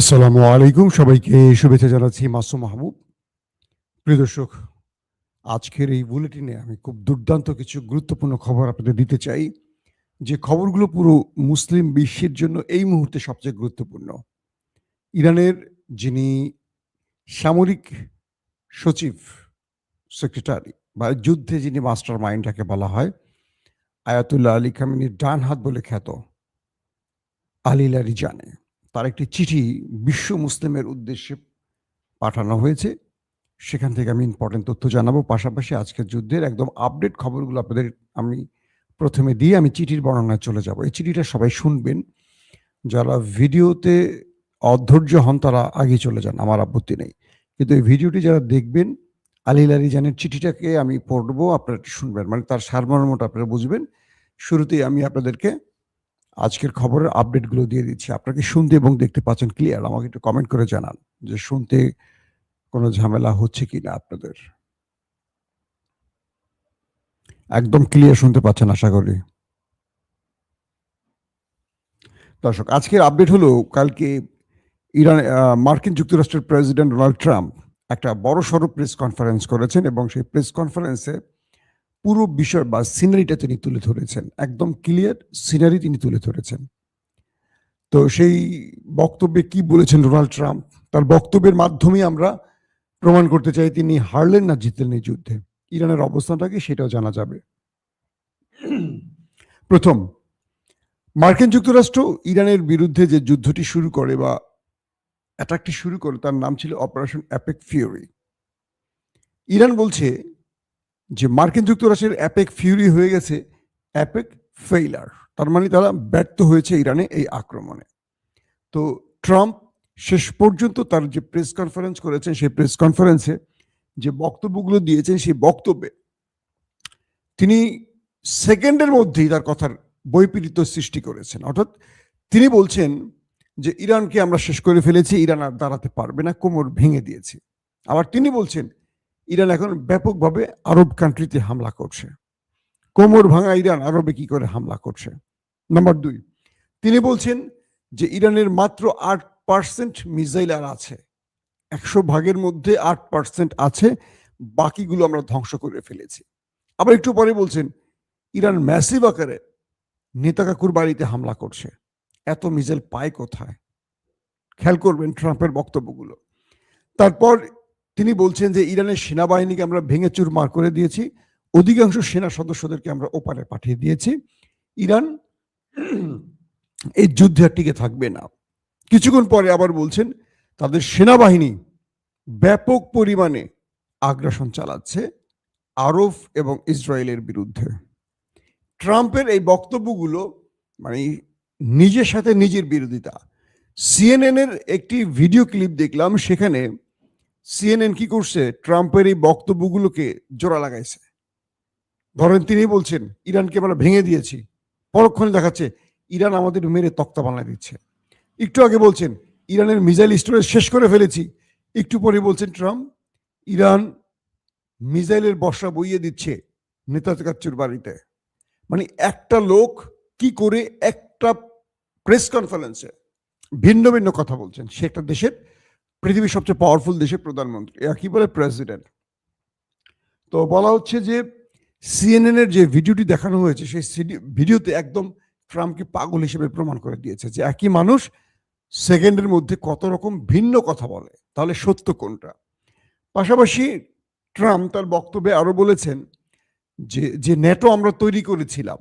আসসালামু আলাইকুম, সবাইকে শুভেচ্ছা জানাচ্ছি। মাসুম মাহবুব। প্রিয় দর্শক, আজকের এই বুলেটিনে আমি খুব দুর্দান্ত কিছু গুরুত্বপূর্ণ খবর আপনাদের দিতে চাই, যে খবরগুলো পুরো মুসলিম বিশ্বের জন্য এই মুহূর্তে সবচেয়ে গুরুত্বপূর্ণ। ইরানের যিনি সামরিক সচিব, সেক্রেটারি বা যুদ্ধে যিনি মাস্টার মাইন্ড যাকে বলা হয়, আয়াতুল্লাহ আলী খামেনির ডান হাত বলে খ্যাত আলী লারিজানি, তার একটি চিঠি বিশ্ব মুসলিমের উদ্দেশ্যে পাঠানো হয়েছে। সেখান থেকে আমি ইম্পর্টেন্ট তথ্য জানাবো। পাশাপাশি আজকের যুদ্ধের একদম আপডেট খবরগুলো আপনাদের আমি প্রথমে দিয়ে আমি চিঠির বর্ণনায় চলে যাব। এই চিঠিটা সবাই শুনবেন। যারা ভিডিওতে অধৈর্য হন তারা আগে চলে যান, আমার আপত্তি নেই। কিন্তু এই ভিডিওটি যারা দেখবেন, আলী লারিজানের চিঠিটাকে আমি পড়বো, আপনারা একটু শুনবেন, মানে তার সারমর্মটা আপনারা বুঝবেন। শুরুতেই আমি আপনাদেরকে আজকের খবরের আপডেটগুলো দিয়ে দিচ্ছি। আপনারা কি শুনতে এবং দেখতে পাচ্ছেন ক্লিয়ার? আমাকে একটু কমেন্ট করে জানান যে শুনতে কোনো ঝামেলা হচ্ছে কিনা আপনাদের। একদম ক্লিয়ার শুনতে পাচ্ছেন আশা করি। দর্শক, আজকের আপডেট হলো, কালকে মার্কিন যুক্তরাষ্ট্রের প্রেসিডেন্ট ডোনাল্ড ট্রাম্প একটা বড়সড় প্রেস কনফারেন্স করেছেন এবং সেই প্রেস কনফারেন্সে পুরো বিষয় বা সিনারিটা তিনি তুলে ধরেছেন। একদম ক্লিয়ার সিনারি তিনি তুলে ধরেছেন। তো সেই বক্তব্যে কি বলেছেন ডোনাল্ড ট্রাম্প, তার বক্তব্যের মাধ্যমে আমরা প্রমাণ করতে চাই তিনি হারলেন না জিতলেন এই যুদ্ধে। ইরানের অবস্থানটা কি সেটাও জানা যাবে। প্রথম, মার্কিন যুক্তরাষ্ট্র ইরানের বিরুদ্ধে যে যুদ্ধটি শুরু করে বা অ্যাটাকটি শুরু করে, তার নাম ছিল অপারেশন অ্যাপেক ফিউরি। ইরান বলছে যে মার্কিন যুক্তরাষ্ট্রের অ্যাপেক ফিউরি হয়ে গেছে অ্যাপেক ফেইলার, তার মানে তারা ব্যর্থ হয়েছে ইরানে এই আক্রমণে। তো ট্রাম্প শেষ পর্যন্ত তার যে প্রেস কনফারেন্স করেছেন, সেই প্রেস কনফারেন্সে যে বক্তব্যগুলো দিয়েছেন, সেই বক্তব্যে তিনি সেকেন্ডের মধ্যেই তার কথার বৈপরীত্য সৃষ্টি করেছেন। অর্থাৎ তিনি বলছেন যে ইরানকে আমরা শেষ করে ফেলেছি, ইরান আর দাঁড়াতে পারবে না, কোমর ভেঙে দিয়েছে। আবার তিনি বলছেন ইরান এখন ব্যাপকভাবে আরব কান্ট্রিতে হামলা করছে। কোমর ভাঙা ইরান আরবে কি করে হামলা করছে? নাম্বার 2, তিনি বলছেন যে ইরানের মাত্র 8% মিসাইল আর আছে, 100 ভাগের মধ্যে 8% আছে, বাকিগুলো আমরা ধ্বংস করে ফেলেছি। আবার একটু পরে বলছেন ইরান ম্যাসিভ আকারে নেতাকাকুর বাড়িতে হামলা করছে। এত মিসাইল পায় কোথায়? খেয়াল করবেন ট্রাম্পের বক্তব্যগুলো। তারপর তিনি বলছেন যে ইরানের সেনাবাহিনীকে আমরা ভেঙে চুরমার করে দিয়েছি, অধিকাংশ সেনা সদস্যদেরকে আমরা ওপারে পাঠিয়ে দিয়েছি, ইরান এই যুদ্ধে আর টিকে থাকবে না। কিছুক্ষণ পরে আবার বলছেন তাদের সেনাবাহিনী ব্যাপক পরিমাণে আগ্রাসন চালাচ্ছে আরব এবং ইসরায়েলের বিরুদ্ধে। ট্রাম্পের এই বক্তব্যগুলো মানে নিজের সাথে নিজের বিরোধিতা। সিএনএনের একটি ভিডিও ক্লিপ দেখলাম, সেখানে সিএনএন কি করছে, ট্রাম্পের এই বক্তব্যগুলোকে জোড়া লাগাইছে। ধরেন তিনি বলছেন ইরানকে আমরা ভেঙে দিয়েছি, পরক্ষণে দেখাচ্ছে ইরান আমাদের মেরে তক্তা বানিয়ে দিচ্ছে। একটু আগে বলছেন ইরানের মিসাইল স্টোরেজ শেষ করে ফেলেছি, একটু পরে বলছেন ট্রাম্প ইরান মিসাইলের বর্ষা বইয়ে দিচ্ছে নেতাকাচ্চুর বাড়িতে। মানে একটা লোক কি করে একটা প্রেস কনফারেন্সে ভিন্ন ভিন্ন কথা বলছেন। সে একটা দেশের, পৃথিবীর সবচেয়ে পাওয়ারফুল দেশের প্রধানমন্ত্রী, কি বলে প্রেসিডেন্ট। তো বলা হচ্ছে যে সিএনএন এর যে ভিডিওটি দেখানো হয়েছে, সেই ভিডিওতে একদম ট্রাম্পকে পাগল হিসেবে প্রমাণ করে দিয়েছে যে একই মানুষ সেকেন্ডের মধ্যে কত রকম ভিন্ন কথা বলে, তাহলে সত্য কোনটা। পাশাপাশি ট্রাম্প তার বক্তব্যে আরো বলেছেন যে ন্যাটো আমরা তৈরি করেছিলাম,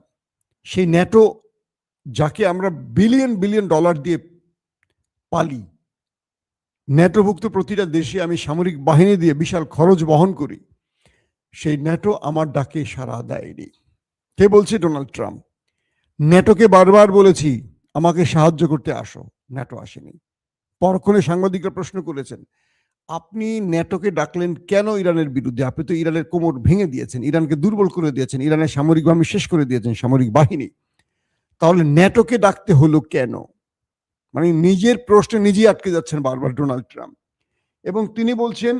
সেই ন্যাটো যাকে আমরা বিলিয়ন বিলিয়ন ডলার দিয়ে পালি, ন্যাটোভুক্ত প্রতিটা দেশে আমি সামরিক বাহিনী দিয়ে বিশাল খরচ বহন করি, সেই ন্যাটো আমার ডাকে সাড়া দেয়নি। কে বলছে? Donald Trump. ন্যাটোকে বারবার বলেছি আমাকে সাহায্য করতে আসো, ন্যাটো আসেনি। পরক্ষণে সাংবাদিকরা প্রশ্ন করেছেন আপনি ন্যাটোকে ডাকলেন কেন ইরানের বিরুদ্ধে? আপনি তো ইরানের কোমর ভেঙে দিয়েছেন, ইরানকে দুর্বল করে দিয়েছেন, ইরানের সামরিক বাহিনী শেষ করে দিয়েছেন, সামরিক বাহিনী, তাহলে ন্যাটোকে ডাকতে হলো কেন? মানে নিজের প্রশ্নে নিজেই আটকে যাচ্ছেন বারবার ডোনাল্ড ট্রাম্প। এবং তিনি বলছেন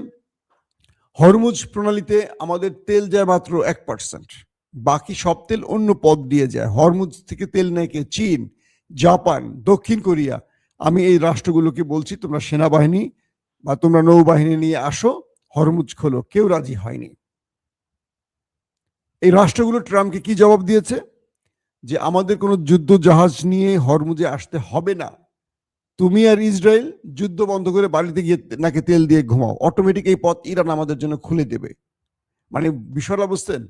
হরমুজ প্রণালীতে আমাদের তেল যায় মাত্র 1%, বাকি সব তেল অন্য পথ দিয়ে যায়। হরমুজ থেকে তেল নেয় কে? চীন, জাপান, দক্ষিণ কোরিয়া। আমি এই রাষ্ট্রগুলোকে বলছি তোমরা সেনাবাহিনী বা তোমরা নৌবাহিনী নিয়ে আসো, হরমুজ খোলো। কেউ রাজি হয়নি। এই রাষ্ট্রগুলো ট্রাম্পকে কি জবাব দিয়েছে? যে আমাদের কোনো যুদ্ধ জাহাজ নিয়ে হরমুজে আসতে হবে না, তুমি আর ইসরায়েল যুদ্ধ বন্ধ করে বাড়িতে গিয়ে নাকে তেল দিয়ে ঘুমাও, অটোমেটিক এই পথ ইরান আমাদের জন্য খুলে দেবে। মানে বিষয়টা বুঝতেন?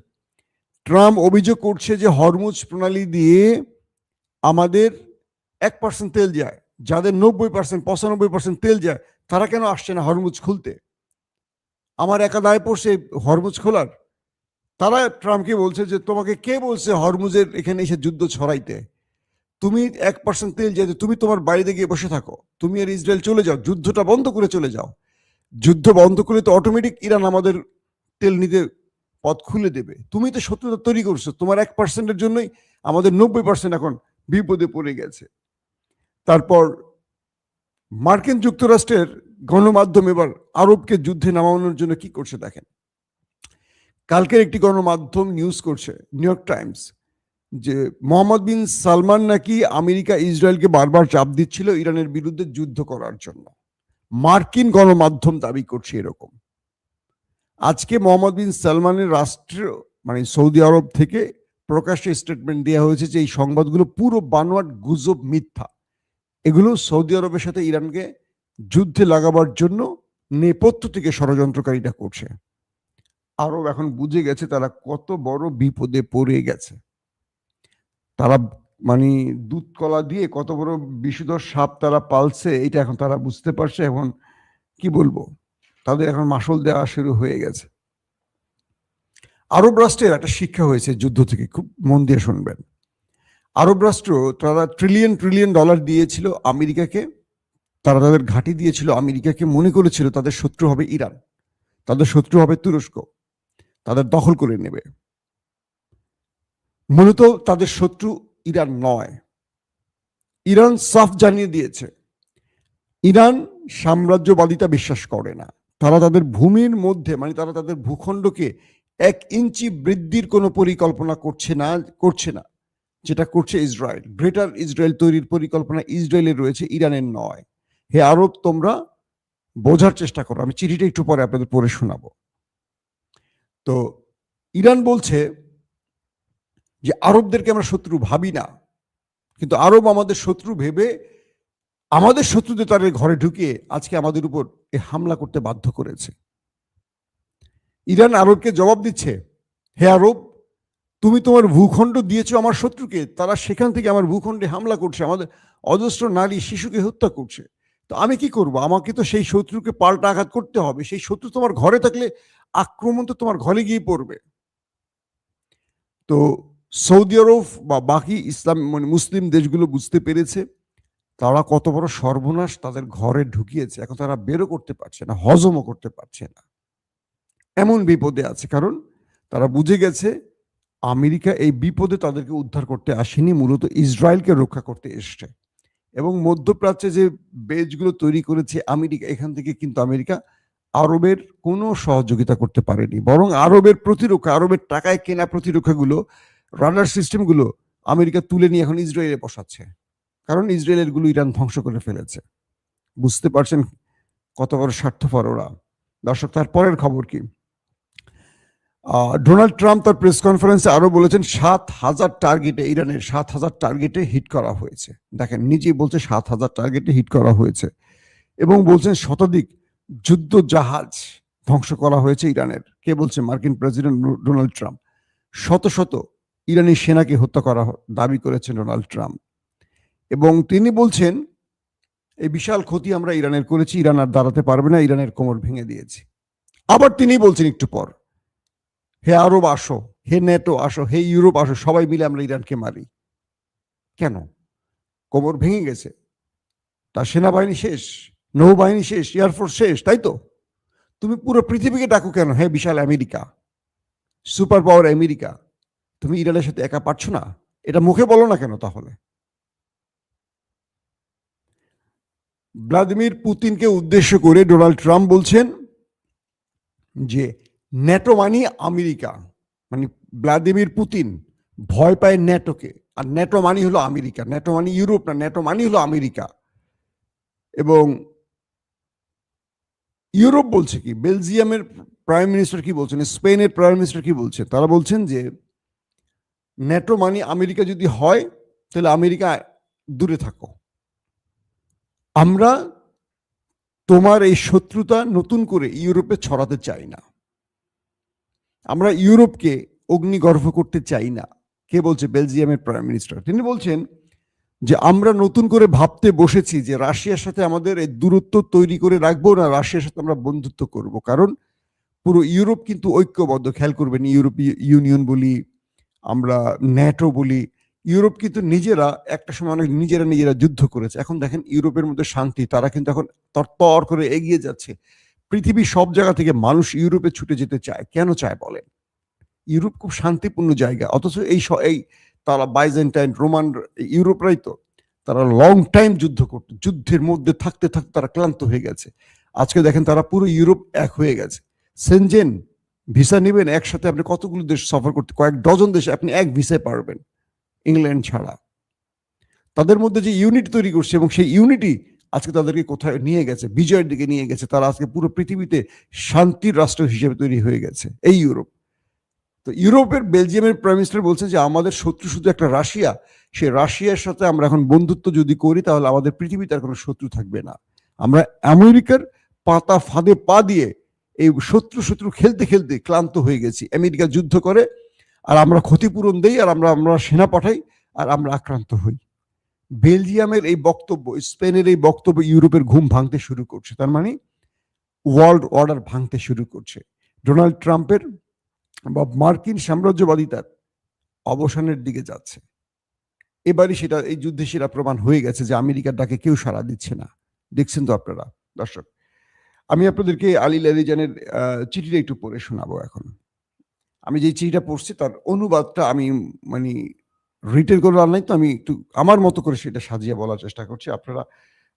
ট্রাম্প অভিযোগ করছে যে হরমুজ প্রণালী দিয়ে আমাদের 1% তেল যায়, যাদের 90% 95% তেল যায়, তারা কেন আসছে না হরমুজ খুলতে? আমার একা দায় পড়ছে হরমুজ খোলার? তারা ট্রাম্পকে বলছে যে তোমাকে কে বলছে হরমুজের এখানে এসে যুদ্ধ ছড়াইতে? তুমি 1% তেল যেতে, তুমি তোমার বাড়িতে গিয়ে বসে থাকো, তুমি আর ইসরায়েল চলে যাও, যুদ্ধটা বন্ধ করে চলে যাও। যুদ্ধ বন্ধ করে তো অটোমেটিক ইরান আমাদের তেল নিতে পথ খুলে দেবে। তুমি তো শত্রুতা তৈরি করছো, তোমার 1%-এর জন্যই আমাদের 90% এখন বিপদে পড়ে গেছে। তারপর মার্কিন যুক্তরাষ্ট্রের গণমাধ্যম এবার আরবকে যুদ্ধে নামানোর জন্য কি করছে দেখেন। কালকের একটি গণমাধ্যম নিউজ করছে, নিউ ইয়র্ক টাইমস, যে মোহাম্মদ বিন সালমান নাকি আমেরিকা ইসরায়েলকে বারবার চাপ দিচ্ছিল ইরানের বিরুদ্ধে যুদ্ধ করার জন্য। মার্কিন গণমাধ্যম দাবি করছে এরকম। আজকে মোহাম্মদ বিন সালমানের রাষ্ট্র মানে সৌদি আরব থেকে প্রকাশ্যে স্টেটমেন্ট দেওয়া হয়েছে যে এই সংবাদগুলো পুরো বানোয়াট, গুজব, মিথ্যা। এগুলো সৌদি আরবের সাথে ইরানকে যুদ্ধে লাগাবার জন্য নেপথ্য থেকে ষড়যন্ত্রকারীরা করছে। আরব এখন বুঝে গেছে তারা কত বড় বিপদে পড়ে গেছে। তারা মানে দুধ কলা দিয়ে কত বড় বিষধর সাপ তারা পালছে, এটা এখন তারা বুঝতে পারছে। এখন কি বলবো, তাদের এখন মাসল দেওয়া শুরু হয়ে গেছে। আরব রাষ্ট্রের একটা শিক্ষা হয়েছে যুদ্ধ থেকে, খুব মন দিয়ে শুনবেন। আরব রাষ্ট্র তারা ট্রিলিয়ন ট্রিলিয়ন ডলার দিয়েছিল আমেরিকাকে, তারা তাদের ঘাঁটি দিয়েছিল আমেরিকাকে, মনে করেছিল তাদের শত্রু হবে ইরান, তাদের শত্রু হবে তুরস্ক, তাদের দখল করে নেবে। মূলত তাদের শত্রু ইরান নয়। ইরান সাফ জানিয়ে দিয়েছে ইরান সাম্রাজ্যবাদিতা বিশ্বাস করে না। তারা তাদের ভূমির মধ্যে মানে তারা তাদের ভূখণ্ডকে 1 ইঞ্চি বৃদ্ধির কোনো পরিকল্পনা করছে না। যেটা করছে ইসরায়েল, গ্রেটার ইসরায়েল তৈরির পরিকল্পনা ইসরায়েলের রয়েছে, ইরানের নয়। হে আরব, তোমরা বোঝার চেষ্টা করো। আমি চিঠিটা একটু পরে আপনাদের পড়ে শোনাবো। তো ইরান বলছে যে আরবদেরকে আমরা শত্রু ভাবি না, কিন্তু আরব আমাদের শত্রু ভেবে আমাদের শত্রুদের তাদের ঘরে ঢুকিয়ে আজকে আমাদের উপর এ হামলা করতে বাধ্য করেছে। ইরান আরবকে জবাব দিচ্ছে, হে আরব, তুমি তোমার ভূখণ্ড দিয়েছো আমার শত্রুকে, তারা সেখান থেকে আমার ভূখণ্ডে হামলা করছে, আমাদের অজস্র নারী শিশুকে হত্যা করছে। তো আমি কি করব? আমাকে তো সেই শত্রুকে পাল্টা আঘাত করতে হবে। সেই শত্রু তোমার ঘরে থাকলে আক্রমণ তো তোমার ঘরে গিয়ে পড়বে। তো সৌদি আরব বা বাকি ইসলাম মানে মুসলিম দেশগুলো বুঝতে পেরেছে তারা কত বড় সর্বনাশ তাদের ঘরে ঢুকিয়েছে। এখন তারা বেরো করতে পারছে না, হজমও করতে পারছে না, এমন বিপদে আছে। কারণ তারা বুঝে গেছে আমেরিকা এই বিপদে তাদেরকে উদ্ধার করতে আসেনি, মূলত ইসরায়েলকে রক্ষা করতে এসছে। এবং মধ্যপ্রাচ্যে যে বেজগুলো তৈরি করেছে আমেরিকা, এখান থেকে কিন্তু আমেরিকা আরবের কোনো সহযোগিতা করতে পারেনি, বরং আরবের প্রতিরক্ষা, আরবের টাকায় কেনা প্রতিরক্ষাগুলো, রাডার সিস্টেমগুলো আমেরিকা তুলে নিয়ে এখন ইসরায়েলে বসাচ্ছে। কারণ ইসরায়েলের গুলো ইরান ধ্বংস করে ফেলেছে। বুঝতে পারছেন কত বড় স্বার্থপর ওরা। দর্শক, তারপরের খবর কি? ডোনাল্ড ট্রাম্প তার প্রেস কনফারেন্সে আরো বলেছেন 7,000 টার্গেটে, ইরানের 7,000 টার্গেটে হিট করা হয়েছে। দেখেন, নিজেই বলছে 7,000 টার্গেটে হিট করা হয়েছে এবং বলছেন শতাধিক যুদ্ধ জাহাজ ধ্বংস করা হয়েছে ইরানের। কে বলছে? মার্কিন প্রেসিডেন্ট ডোনাল্ড ট্রাম্প। শত শত ইরানি সেনাকে হত্যা করা দাবি করেছেন ডোনাল্ড ট্রাম্প এবং তিনি বলছেন এই বিশাল ক্ষতি আমরা ইরানের করেছি, ইরান আর দাঁড়াতে পারবে না, ইরানের কোমর ভেঙে দিয়েছি। আবার তিনি বলছেন একটু পর, হে আরব আসো, হে নেটো আসো, হে ইউরোপ আসো, সবাই মিলে আমরা ইরানকে মারি। কেন? কোমর ভেঙে গেছে, তার সেনাবাহিনী শেষ, নৌবাহিনী শেষ, এয়ারফোর্স শেষ, তাই তো? তুমি পুরো পৃথিবীকে ডাকো কেন? হে বিশাল আমেরিকা, সুপার পাওয়ার আমেরিকা, তুমি ইরানের সাথে একা পারছো না? এটা মুখে বলো না কেন তাহলে? ভ্লাদিমির পুতিনকে উদ্দেশ্য করে ডোনাল্ড ট্রাম্প বলছেন যে ন্যাটো মানি আমেরিকা, মানে ভ্লাদিমির পুতিন ভয় পায় ন্যাটোকে, আর ন্যাটো মানি হলো আমেরিকা। ন্যাটো মানি ইউরোপ না, ন্যাটো মানি হলো আমেরিকা। এবং ইউরোপ বলছে কি, বেলজিয়ামের প্রাইম মিনিস্টার কি বলছেন, স্পেনের প্রাইম মিনিস্টার কি বলছেন, তারা বলছেন যে ন্যাটো মানে আমেরিকা যদি হয় তাহলে আমেরিকা দূরে থাকো, আমরা তোমার এই শত্রুতা নতুন করে ইউরোপে ছড়াতে চাই না, আমরা ইউরোপকে অগ্নিগর্ভ করতে চাই না। কে বলছে? বেলজিয়ামের প্রাইম মিনিস্টার। তিনি বলছেন যে আমরা নতুন করে ভাবতে বসেছি যে রাশিয়ার সাথে আমাদের এই দূরত্ব তৈরি করে রাখবো না, রাশিয়ার সাথে আমরা বন্ধুত্ব করব, কারণ পুরো ইউরোপ কিন্তু ঐক্যবদ্ধ। খেয়াল করবেন, ইউরোপীয় ইউনিয়ন বলি, আমরা ন্যাটো বলি, ইউরোপ কিন্তু নিজেরা একটা সময় অনেক নিজেরা যুদ্ধ করেছে। এখন দেখেন ইউরোপের মধ্যে শান্তি, তারা কিন্তু এখন তরতর করে এগিয়ে যাচ্ছে। পৃথিবীর সব জায়গা থেকে মানুষ ইউরোপে ছুটে যেতে চায়। কেন চায় বলেন? ইউরোপ খুব শান্তিপূর্ণ জায়গা, অথচ এই তারা বাইজেন্টাইন রোমান ইউরোপরাই তো তারা লং টাইম যুদ্ধ করত, যুদ্ধের মধ্যে থাকতে থাকতে তারা ক্লান্ত হয়ে গেছে। আজকে দেখেন তারা পুরো ইউরোপ এক হয়ে গেছে। সেনজেন ভিসা নেবেন, একসাথে আপনি কতগুলো দেশ সফর করতে, কয়েক ডজন দেশে আপনি এক ভিসায় পারবেন, ইংল্যান্ড ছাড়া। তাদের মধ্যে যে ইউনিটি তৈরি করছে এবং সেই ইউনিটি আজকে তাদেরকে কোথায় নিয়ে গেছে, বিজয়ের দিকে নিয়ে গেছে। তারা আজকে পুরো পৃথিবীতে শান্তির রাষ্ট্র হিসেবে তৈরি হয়ে গেছে এই ইউরোপ। তো ইউরোপের বেলজিয়ামের প্রাইম মিনিস্টার বলছে যে আমাদের শত্রু শুধু একটা রাশিয়া, সে রাশিয়ার সাথে আমরা এখন বন্ধুত্ব যদি করি তাহলে আমাদের পৃথিবীতে আর কোনো শত্রু থাকবে না। আমরা আমেরিকার পাতা ফাঁদে পা দিয়ে এই শত্রু খেলতে খেলতে ক্লান্ত হয়ে গেছি। আমেরিকা যুদ্ধ করে আর আমরা ক্ষতিপূরণ দেই, আর আমরা সেনা পাঠাই, আর আমরা আক্রান্ত হই। বেলজিয়ামের এই বক্তব্য, স্পেনের এই বক্তব্য ইউরোপের ঘুম ভাঙতে শুরু করছে। তার মানে ওয়ার্ল্ড অর্ডার ভাঙতে শুরু করছে। ডোনাল্ড ট্রাম্পের বা মার্কিন সাম্রাজ্যবাদিতার অবসানের দিকে যাচ্ছে। এবারই সেটা, এই যুদ্ধে সেটা প্রমাণ হয়ে গেছে যে আমেরিকার ডাকে কেউ সাড়া দিচ্ছে না। দেখছেন তো আপনারা দর্শক। আমি আপনাদেরকে আলী লারিজানের চিঠিটা একটু পড়ে শোনাবো এখন। আমি যে চিঠিটা পড়ছি তার অনুবাদটা আমি মানে রিটেন করে নাই, তো আমি একটু আমার মতো করে সেটা সাজিয়ে বলার চেষ্টা করছি, আপনারা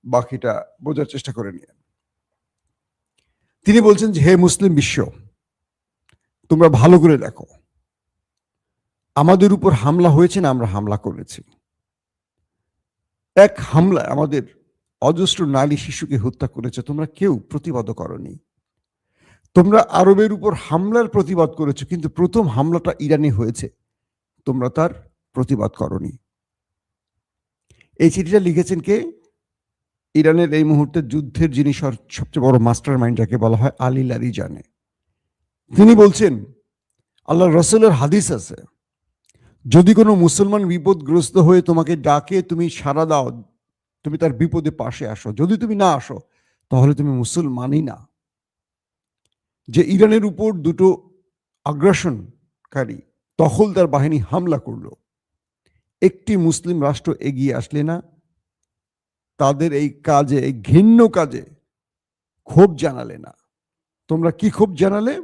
বাকিটা বোঝার চেষ্টা করে নিন। তিনি বলছেন যে, হে মুসলিম বিশ্ব, তোমরা ভালো করে দেখো, আমাদের উপর হামলা হয়েছে না আমরা হামলা করেছি। এক হামলায় আমাদের অজস্র নারী শিশুকে হত্যা করেছে, তোমরা কেউ প্রতিবাদ করনি। তোমরা আরবের উপর হামলার প্রতিবাদ করেছো, কিন্তু প্রথম হামলাটা ইরানে হয়েছে, তোমরা তার প্রতিবাদ করনি। এই চিঠিটা লিখেছেন কে? ইরানের এই মুহূর্তে যুদ্ধের যিনি সবচেয়ে বড় মাস্টার মাইন্ড, যাকে বলা হয় আলী লারিজানে। তিনি বলছেন, আল্লাহ রসুলের হাদিস আছে, যদি কোনো মুসলমান বিপদগ্রস্ত হয়ে তোমাকে ডাকে, তুমি সাড়া দাও, তুমি তার বিপদে পাশে আসো। যদি তুমি না আসো তাহলে তুমি মুসলমানই না। যে ইরানের উপর দুটো আগ্রাসনকারী দখলদার বাহিনী হামলা করলো, একটি মুসলিম রাষ্ট্র এগিয়ে আসলে না তাদের এই কাজে, এই ঘৃণ্য কাজে ক্ষোভ জানালে না। তোমরা কি ক্ষোভ জানালে?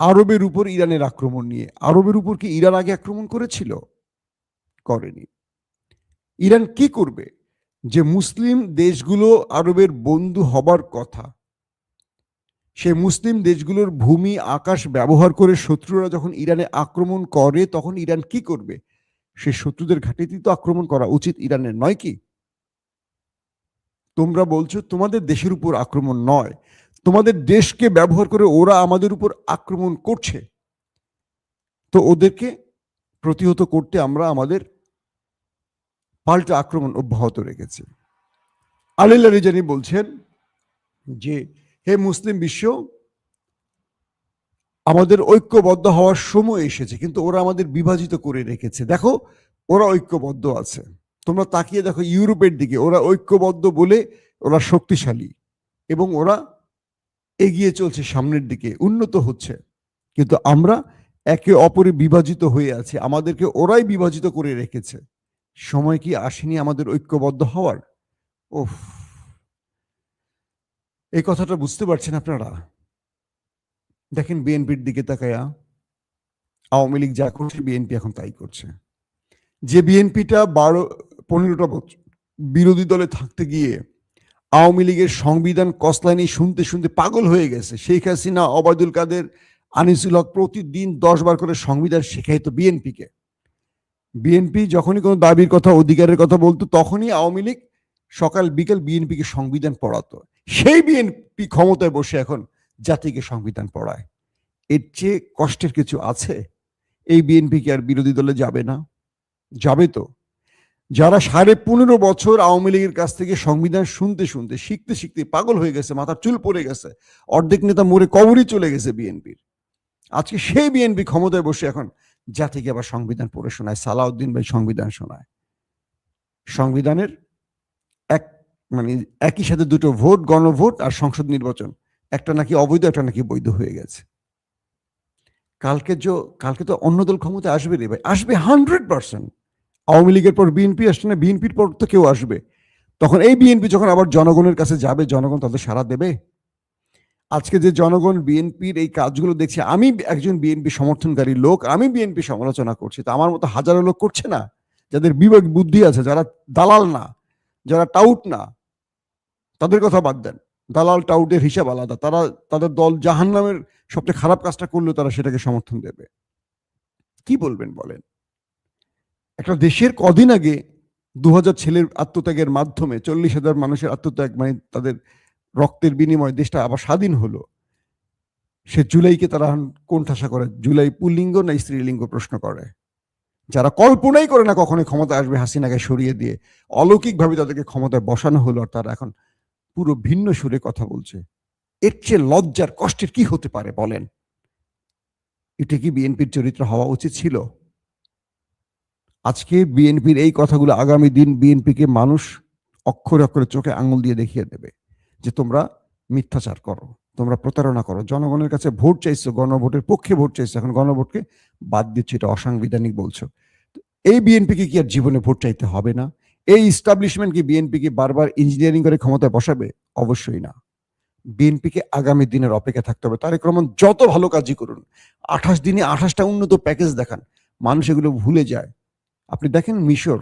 আরবের উপর ইরানের আক্রমণ নিয়ে। আরবের উপর কি ইরান আগে আক্রমণ করেছিল? করেনি। ইরান কি করবে? যে মুসলিম দেশগুলো আরবের বন্ধু হবার কথা, সে মুসলিম দেশগুলোর ভূমি আকাশ ব্যবহার করে শত্রুরা যখন ইরানে আক্রমণ করে, তখন ইরান কি করবে? সে শত্রুদের ঘাঁটিতেই তো আক্রমণ করা উচিত ইরানের, নয় কি? তোমরা বলছো তোমাদের দেশের উপর আক্রমণ নয়, তোমাদের দেশকে ব্যবহার করে ওরা আমাদের উপর আক্রমণ করছে, তো ওদেরকে প্রতিহত করতে আমরা আমাদের পাল্টা আক্রমণ অব্যাহত রেখেছি। আলী লারিজানি বলছেন যে, হে মুসলিম বিশ্ব, আমাদের ঐক্যবদ্ধ হওয়ার সময় এসেছে, কিন্তু ওরা আমাদের বিভাজিত করে রেখেছে। দেখো, ওরা ঐক্যবদ্ধ আছে, তোমরা তাকিয়ে দেখো ইউরোপের দিকে, ওরা ঐক্যবদ্ধ বলে ওরা শক্তিশালী এবং ওরা এগিয়ে চলছে সামনের দিকে, উন্নত হচ্ছে, কিন্তু আমরা একে অপরে বিভাজিত হয়ে আছি, আমাদেরকে ওরাই বিভাজিত করে রেখেছে। সময় কি আসেনি আমাদের ঐক্যবদ্ধ হওয়ার? ওহ, এই কথাটা বুঝতে পারছেন আপনারা? দেখেন বিএনপির দিকে তাকায়া, আওয়ামী লীগ যা করছে বিএনপি এখন তাই করছে। যে বিএনপিটা 15টা বছর বিরোধী দলে থাকতে গিয়ে আওয়ামী লীগের সংবিধান কসলাইনি শুনতে শুনতে পাগল হয়ে গেছে, শেখ হাসিনা, ওবায়দুল কাদের, আনিসুল হক প্রতিদিন 10 বার করে সংবিধান শেখাইতো বিএনপিকে। বিএনপি যখনই কোনো দাবির কথা, অধিকারের কথা বলতো, তখনই আওয়ামী লীগ সকাল বিকেল বিএনপিকে সংবিধান পড়াতো, সেই বিএনপি ক্ষমতায় বসে এখন জাতিকে সংবিধান পড়ায়। এর চেয়ে কষ্টের কিছু আছে? এই বিএনপি কি আর বিরোধী দলে যাবে না? যাবে তো। যারা 15.5 বছর আওয়ামী লীগের কাছ থেকে সংবিধান শুনতে শুনতে শিখতে শিখতে পাগল হয়ে গেছে, মাথার চুল পড়ে গেছে, অর্ধেক নেতা মরে কবরই চলে গেছে বিএনপির, আজকে সেই বিএনপি ক্ষমতায় বসে এখন জাতিকে আবার সংবিধান পড়ে শোনায়, সালাউদ্দিন ভাই সংবিধান শোনায়। সংবিধানের এক মানে একই সাথে দুটো ভোট, গণভোট আর সংসদ নির্বাচন, একটা নাকি অবৈধ, একটা নাকি বৈধ হয়ে গেছে। কালকে তো অন্য দল ক্ষমতায় আসবে রে ভাই, আসবে 100%। আওয়ামী লীগের পর বিএনপি আসছে না, বিএনপির পর তো কেউ আসবে। তখন এই বিএনপি যখন আবার জনগণের কাছে যাবে, জনগণ তাদের সাড়া দেবে? আজকে যে জনগণ বিএনপির এই কাজগুলো দেখছে, আমি একজন বিএনপি সমর্থনকারী লোক, আমি বিএনপি সমালোচনা করছি, তো আমার মতো হাজারো লোক করছে না, যাদের বিবেক বুদ্ধি আছে, যারা দালাল না, যারা টাউট না, তাদের কথা বাদ দেন। দালাল টাউটের হিসাব আলাদা, তারা তাদের দল জাহান্নামের সবচেয়ে খারাপ কাজটা করলেও তারা সেটাকে সমর্থন দেবে। কি বলবেন বলেন? একটা দেশের কদিন আগে 2000 ছেলের আত্মত্যাগের মাধ্যমে 40,000 মানুষের আত্মত্যাগ, মানে তাদের রক্তের বিনিময়ে দেশটা আবার স্বাধীন হলো। সে জুলাইকে তারা কোণঠাসা করে, জুলাই পুল্লিঙ্গ না স্ত্রীলিঙ্গ প্রশ্ন করে। যারা কল্পনাই করে না কখনোই ক্ষমতা আসবে হাসিনাকে সরিয়ে দিয়ে, অলৌকিকভাবে তাদেরকে ক্ষমতায় বসানো হলো, আর তারা এখন পুরো ভিন্ন সুরে কথা বলছে। এর চেয়ে লজ্জার কষ্টের কি হতে পারে বলেন? এটা কি বিএনপির চরিত্র হওয়া উচিত ছিল? আজকে বিএনপির এই কথাগুলো আগামী দিন বিএনপিকে মানুষ অক্ষরে অক্ষরে চোখে আঙুল দিয়ে দেখিয়ে দেবে যে তোমরা মিথ্যাচার করো, তোমরা প্রতারণা করো, জনগণের কাছে ভোট চাইছো, গণভোটের পক্ষে ভোট চাইছো, এখন গণভোটকে বাদ দিচ্ছ, এটা অসাংবিধানিক বলছো। এই বিএনপিকে কি আর জীবনে ভোট চাইতে হবে না? এই ইস্টাবলিশমেন্ট কি বিএনপিকে বারবার ইঞ্জিনিয়ারিং করে ক্ষমতায় বসাবে? অবশ্যই না। বিএনপিকে আগামী দিনের অপেক্ষা থাকতে হবে। তারেক রহমান যত ভালো কাজই করুন, 28 দিনে 28টা উন্নত প্যাকেজ দেখান, মানুষ এগুলো ভুলে যায়। আপনি দেখেন মিশর,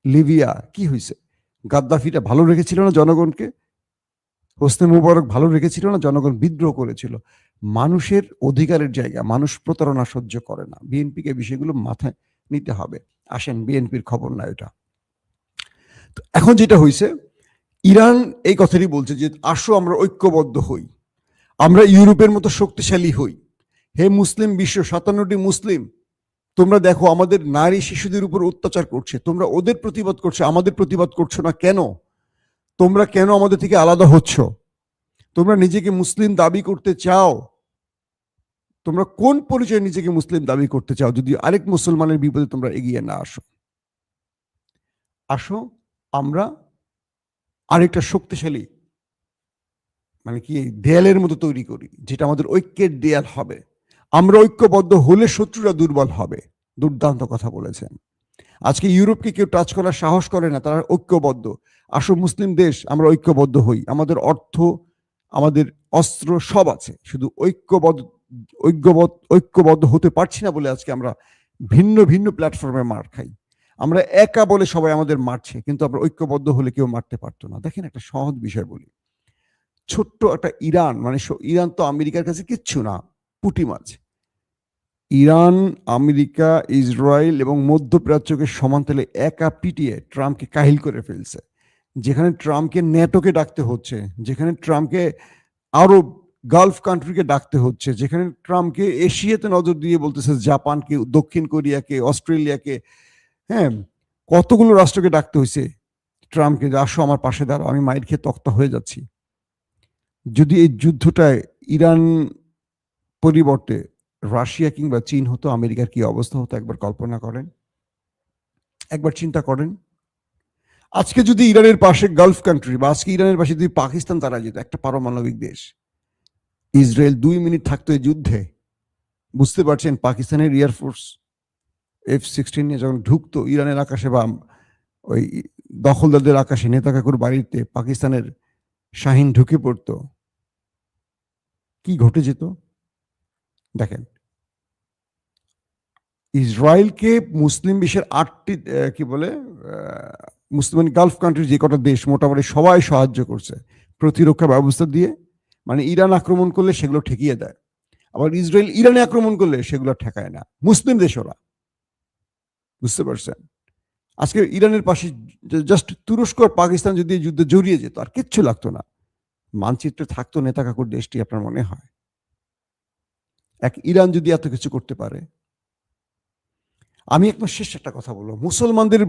লিবিয়া, কি হয়েছে? গাদ্দাফিটা ভালো রেখেছিল না জনগণকে? হোসনে মুবারক ভালো রেখেছিল না? জনগণ বিদ্রোহ করেছিল। মানুষের অধিকারের জায়গা, মানুষ প্রতারণা সহ্য করে না। বিএনপিকে বিষয়গুলো মাথায় নিতে হবে। আসেন, বিএনপির খবর না এটা। এখন যেটা হয়েছে, ইরান এই কথাটি বলছে যে আসো আমরা ঐক্যবদ্ধ হই, আমরা ইউরোপের মতো শক্তিশালী হই। হে মুসলিম বিশ্ব, 57টি মুসলিম, তোমরা দেখো আমাদের নারী শিশুদের উপর অত্যাচার করছে, তোমরা ওদের প্রতিবাদ করছো, আমাদের প্রতিবাদ করছো না কেন? তোমরা কেন আমাদের থেকে আলাদা হচ্ছ? তোমরা নিজেকে মুসলিম দাবি করতে চাও, তোমরা কোন পরিচয়ে নিজেকে মুসলিম দাবি করতে চাও যদি আরেক মুসলমানের বিপদে তোমরা এগিয়ে না আসো? আসো আমরা আরেকটা শক্তিশালী মানে কি দেয়ালের মতো তৈরি করি, যেটা আমাদের ঐক্যের দেয়াল হবে। আমরা ঐক্যবদ্ধ হলে শত্রুরা দুর্বল হবে। দুর্দান্ত কথা বলেছেন। আজকে ইউরোপকে কেউ টাচ করার সাহস করে না, তারা ঐক্যবদ্ধ। আসো মুসলিম দেশ, আমরা ঐক্যবদ্ধ হই। আমাদের অর্থ, আমাদের অস্ত্র সব আছে, শুধু ঐক্যবদ্ধ হতে পারছি না বলে আজকে আমরা ভিন্ন ভিন্ন প্ল্যাটফর্মে মার খাই। আমরা একা বলে সবাই আমাদের মারছে, কিন্তু আমরা ঐক্যবদ্ধ হলে কেউ মারতে পারতো না। দেখেন, একটা সহজ বিষয় বলি, ছোট্ট একটা ইরান, মানে ইরান তো আমেরিকার কাছে কিচ্ছু না, পুঁটি মাছ। ইরান, আমেরিকা, ইসরায়েল এবং মধ্যপ্রাচ্যকে সমানতালে একা পিটিয়ে ট্রাম্পকে কাহিল করে ফেলছে। যেখানে ট্রাম্পকে ন্যাটোকে ডাকতে হচ্ছে, যেখানে ট্রাম্পকে আরব গালফ কান্ট্রিকে ডাকতে হচ্ছে, যেখানে ট্রাম্পকে এশিয়াতে নজর দিয়ে বলতেছে জাপানকে, দক্ষিণ কোরিয়াকে, অস্ট্রেলিয়াকে, হ্যাঁ, কতগুলো রাষ্ট্রকে ডাকতে হয়েছে ট্রাম্পকে, আসো আমার পাশে দাঁড়াও, আমি মায়ের খেয়ে তক্তা হয়ে যাচ্ছি। যদি এই যুদ্ধটায় ইরান পরিবর্তে রাশিয়া কিংবা চীন হতো, আমেরিকার কি অবস্থা হতো একবার কল্পনা করেন, একবার চিন্তা করেন। আজকে যদি ইরানের পাশে গালফ কান্ট্রি বা আজকে ইরানের পাশে যদি পাকিস্তান তারা যেত, একটা পারমাণবিক দেশ, ইসরায়েল 2 মিনিট থাকতো এই যুদ্ধে। বুঝতে পারছেন, পাকিস্তানের এয়ারফোর্স F-16 নিয়ে যখন ঢুকতো ইরানের আকাশে বা ওই দখলদারদের আকাশে, নেতা কাকুর বাড়িতে পাকিস্তানের শাহিন ঢুকে পড়তো, কি ঘটে যেত দেখেন। ইসরায়েলকে মুসলিম বিশ্বের 8টি কি বলে মুসলিম গালফ কান্ট্রির যে কটা দেশ মোটামুটি সবাই সাহায্য করছে প্রতিরক্ষা ব্যবস্থা দিয়ে। মানে ইরান আক্রমণ করলে সেগুলো ঠেকিয়ে দেয়, আবার ইসরায়েল ইরানে আক্রমণ করলে সেগুলো ঠেকায় না, মুসলিম দেশ ওরা। বুঝতে পারছেন? আজকে ইরানের পাশে জাস্ট তুরস্ক আর পাকিস্তান যদি এই যুদ্ধে জড়িয়ে যেত আর কিচ্ছু লাগতো না, মানচিত্রে থাকতো নেতা কাকুর দেশটি, আপনার মনে হয়? এক ইরান যদি এত কিছু করতে পারে। আমি একদম শেষ একটা কথা বলবো, মুসলমানদের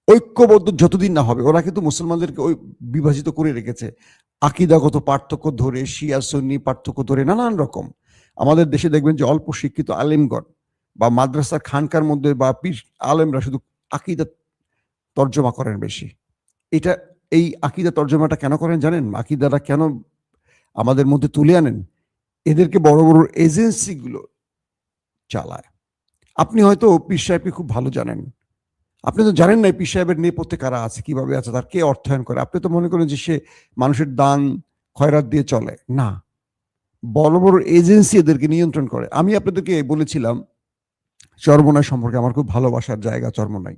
ঐক্যবদ্ধ যতদিন না হবে, ওরা কিন্তু মুসলমানদেরকে ওই বিভাজিত করে রেখেছে আকিদাগত পার্থক্য ধরে, শিয়া সুন্নি পার্থক্য ধরে নানান রকম। আমাদের দেশে দেখবেন যে অল্প শিক্ষিত আলেমগণ বা মাদ্রাসার খানকার মধ্যে বা পীর আলেমরা শুধু আকিদা তর্জমা করেন বেশি। এটা এই আকিদা তর্জমাটা কেন করেন জানেন? আকিদাটা কেন আমাদের মধ্যে তুলে আনেন? এদেরকে বড় বড় এজেন্সিগুলো চালায়। আপনি হয়তো পীর সাহেবকে খুব ভালো জানেন, আপনি তো জানেন না পীর সাহেবের নেপথ্যে কারা আছে, কিভাবে আছে, তার কে অর্থায়ন করে। আপনি তো মনে করেন যে সে মানুষের দান খয়রাত দিয়ে চলে না, বড় বড় এজেন্সি এদেরকে নিয়ন্ত্রণ করে। আমি আপনাদেরকে বলেছিলাম চরমোনাই সম্পর্কে, আমার খুব ভালোবাসার জায়গা চরমোনাই,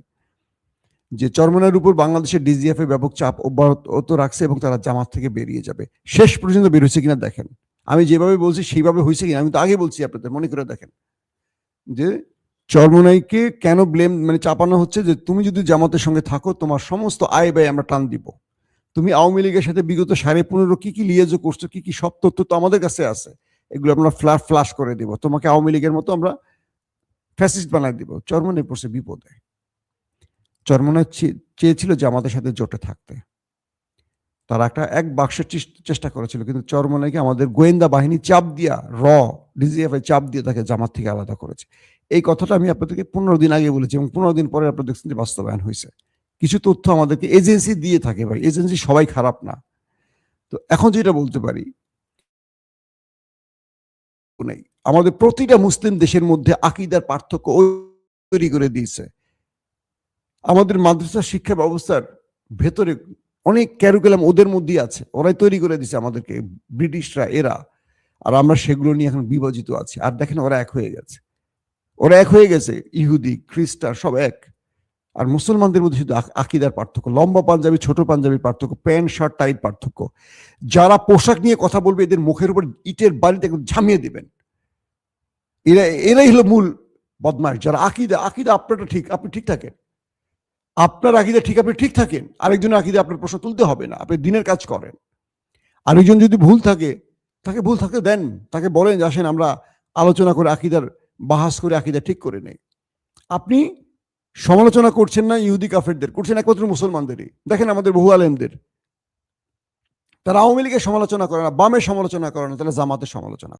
যে চরমোনাইয়ের উপর বাংলাদেশের ডিজিএফ ব্যাপক চাপ অব্যাহত রাখছে এবং তারা জামাত থেকে বেরিয়ে যাবে। শেষ পর্যন্ত বের হয়েছে কিনা দেখেন, আমি যেভাবে বলছি সেইভাবে হয়েছে কিনা। আমি তো আগে বলছি, আপনাদের মনে করে দেখেন যে চরমোনাইকে কেন ব্লেম মানে চাপানো হচ্ছে যে তুমি যদি জামাতের সঙ্গে থাকো তোমার সমস্ত আয় ব্যয় আমরা টান দিব। তুমি আওয়ামী লীগের সাথে বিগত 15.5 কি কি লিয়াজো করছো, কি কি সব তথ্য তো আমাদের কাছে আছে, এগুলো আমরা ফ্লাশ করে দিব, তোমাকে আওয়ামী লীগের মতো আমরা ফ্যাসিস্ট বানাই দিব। চরমোনাই পড়ছে বিপদে। চরমোনাই চেয়েছিল জামাতের সাথে জোটে থাকতে, তারা এক বাক্সের চেষ্টা করেছিল, কিন্তু চরমোনাইকে আমাদের গোয়েন্দা বাহিনী চাপ দিয়া, ডিজিএফআই চাপ দিয়ে তাকে জামাত থেকে আলাদা করেছে। এই কথাটা আমি আপনাদেরকে 15 দিন আগে বলেছি এবং 15 দিন পরে আপনারা দেখছেন যে বাস্তবায়ন হয়েছে। কিছু তথ্য আমাদেরকে এজেন্সি দিয়ে থাকে ভাই, এজেন্সি সবাই খারাপ না। তো এখন যেটা বলতে পারি, আমাদের প্রতিটা মুসলিম দেশের মধ্যে আকীদার পার্থক্য তৈরি করে দিয়েছে। আমাদের মাদ্রাসা শিক্ষা ব্যবস্থার ভেতরে অনেক ক্যারিকুলাম ওদের মধ্যেই আছে, ওরাই তৈরি করে দিয়েছে আমাদেরকে, ব্রিটিশরা, এরা। আর আমরা সেগুলো নিয়ে এখন বিভাজিত আছি। আর দেখেন ওরা এক হয়ে গেছে, ইহুদি খ্রিস্টান সব এক। আর মুসলমানদের মধ্যে শুধু আকীদার পার্থক্য, লম্বা পাঞ্জাবি ছোট পাঞ্জাবির পার্থক্য, প্যান্ট শার্ট টাইট পার্থক্য। যারা পোশাক নিয়ে কথা বলবে এদের মুখের উপর ইটের বাড়িতে ঝামিয়ে দিবেন। এরাই হলো মূল বদমাশ। যারা আকিদা আপনারটা ঠিক, আপনি ঠিক থাকেন, আপনার আকিদা ঠিক, আপনি ঠিক থাকেন, আরেকজনের আকিদা আপনার প্রশ্ন তুলতে হবে না, আপনি দিনের কাজ করেন। আরেকজন যদি ভুল থাকে, তাকে ভুল থাকতে দেন, তাকে বলেন যে আসেন আমরা আলোচনা করে আকিদার বাহাস করে আকিদা ঠিক করে নেই। আপনি সমালোচনা করছেন না ইহুদি কাফেরদের, করছেন একমাত্র মুসলমানদেরই। দেখেন আমাদের বহু আলেমদের, তারা আওয়ামী লীগের সমালোচনা করে না, বামের সমালোচনা করে না, তারা জামাতের সমালোচনা